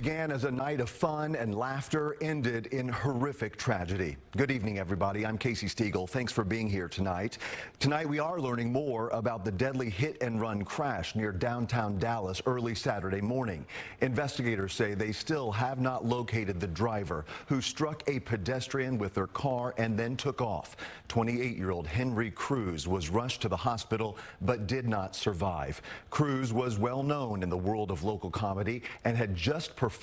began as a night of fun and laughter ended in horrific tragedy. Good evening, everybody. I'm Casey Stiegel. Thanks for being here tonight. Tonight, we are learning more about the deadly hit-and-run crash near downtown Dallas early Saturday morning. Investigators say they still have not located the driver who struck a pedestrian with their car and then took off. 28-year-old Henry Cruz was rushed to the hospital but did not survive. Cruz was well known in the world of local comedy and had just performed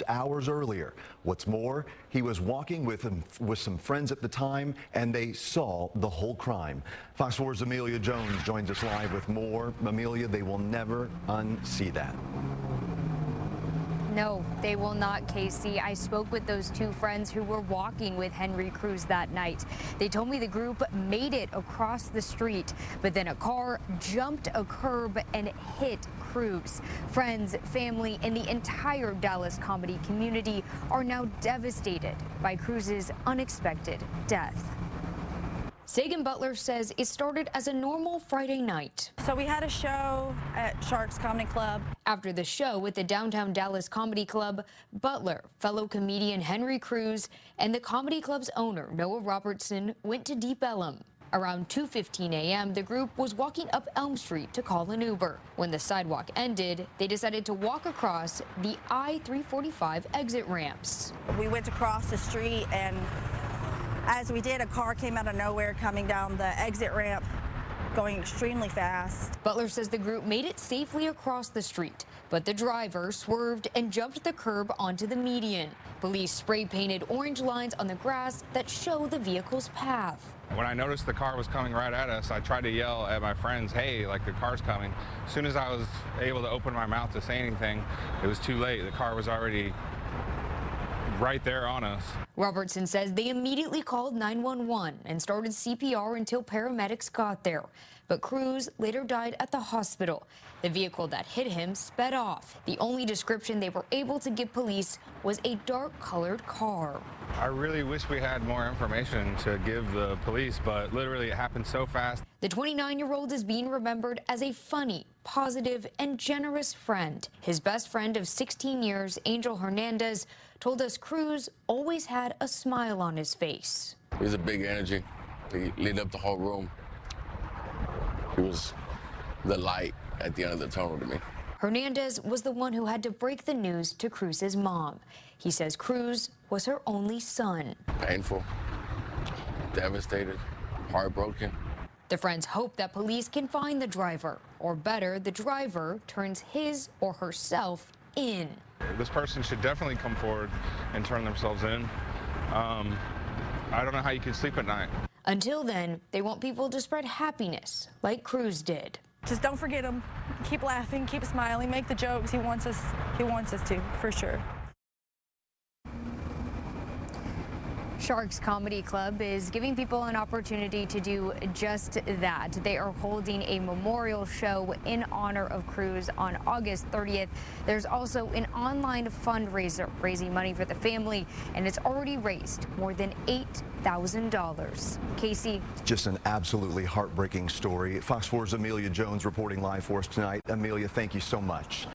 hours earlier. What's more, he was walking with some friends at the time, and they saw the whole crime. Fox 4's Amelia Jones joins us live with more. Amelia, they will never unsee that. No, they will not, Casey. I spoke with those two friends who were walking with Henry Cruz that night. They told me the group made it across the street, but then a car jumped a curb and hit Cruz. Friends, family, and the entire Dallas comedy community are now devastated by Cruz's unexpected death. Sagan Butler says it started as a normal Friday night. So we had a show at Sharks Comedy Club. After the show with the Downtown Dallas Comedy Club, Butler, fellow comedian Henry Cruz, and the comedy club's owner, Noah Robertson, went to Deep Ellum. Around 2:15 a.m., the group was walking up Elm Street to call an Uber. When the sidewalk ended, they decided to walk across the I-345 exit ramps. We went across the street, and as we did, a car came out of nowhere coming down the exit ramp, going extremely fast. Butler says the group made it safely across the street, but the driver swerved and jumped the curb onto the median. Police spray-painted orange lines on the grass that show the vehicle's path. When I noticed the car was coming right at us, I tried to yell at my friends, hey, like the car's coming. As soon as I was able to open my mouth to say anything, it was too late. The car was already right there on us. Robertson says they immediately called 911 and started CPR until paramedics got there. But Cruz later died at the hospital. The vehicle that hit him sped off. The only description they were able to give police was a dark-colored car. I really wish we had more information to give the police, but literally it happened so fast. The 29-year-old is being remembered as a funny, positive, and generous friend. His best friend of 16 years, Angel Hernandez, told us Cruz always had a smile on his face. He was a big energy. He lit up the whole room. He was the light at the end of the tunnel to me. Hernandez was the one who had to break the news to Cruz's mom. He says Cruz was her only son. Painful, devastated, heartbroken. The friends hope that police can find the driver, or better, the driver turns his or herself in. This person should definitely come forward and turn themselves in. I don't know how you can sleep at night. Until then, they want people to spread happiness like Cruz did. Just don't forget him. Keep laughing, keep smiling, make the jokes. He wants us to, for sure. Sharks Comedy Club is giving people an opportunity to do just that. They are holding a memorial show in honor of Cruz on August 30th. There's also an online fundraiser raising money for the family, and it's already raised more than $8,000. Casey? Just an absolutely heartbreaking story. Fox 4's Amelia Jones reporting live for us tonight. Amelia, thank you so much.